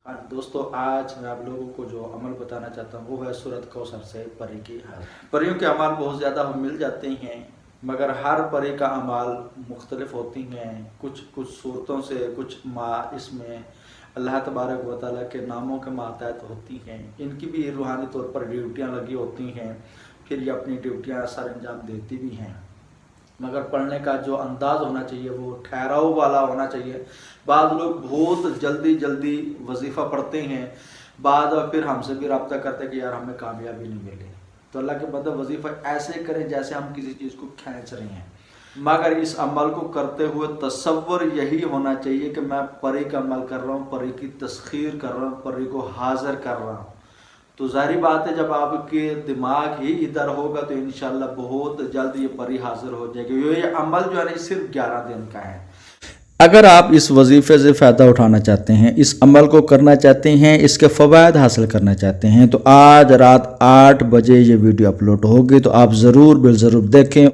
हाँ दोस्तों, आज मैं आप लोगों को जो अमल बताना चाहता हूँ वो है सूरत कौसर से परी की हाल। परियों के अमाल बहुत ज़्यादा हम मिल जाते हैं, मगर हर परी का अमाल मुख्तलिफ होती हैं। कुछ सूरतों से कुछ इसमें अल्लाह तबारक व तआला के नामों के मातहत होती हैं। इनकी भी रूहानी तौर पर ड्यूटियाँ लगी होती हैं, फिर ये अपनी ड्यूटियाँ सर अंजाम देती भी हैं। मगर पढ़ने का जो अंदाज़ होना चाहिए वो ठहराव वाला होना चाहिए। बाद लोग बहुत जल्दी वजीफ़ा पढ़ते हैं, बाद फिर हमसे भी रब्ता करते हैं कि यार हमें कामयाबी नहीं मिली। तो अल्लाह के बंदे वजीफ़ा ऐसे करें जैसे हम किसी चीज़ को खींच रहे हैं, मगर इस अमल को करते हुए तसव्वुर यही होना चाहिए कि मैं परी का अमल कर रहा हूँ, परी की तस्खीर कर रहा हूँ, परी को हाज़िर कर रहा हूँ। तो ज़ाहिर बात है, जब आपके दिमाग ही इधर होगा तो इंशाल्लाह बहुत जल्द ये परी हाजिर हो जाएगी। ये अमल जो है ना सिर्फ 11 दिन का है। अगर आप इस वजीफ़े से फ़ायदा उठाना चाहते हैं, इस अमल को करना चाहते हैं, इसके फ़वाद हासिल करना चाहते हैं, तो आज रात 8 बजे ये वीडियो अपलोड होगी, तो आप ज़रूर देखें।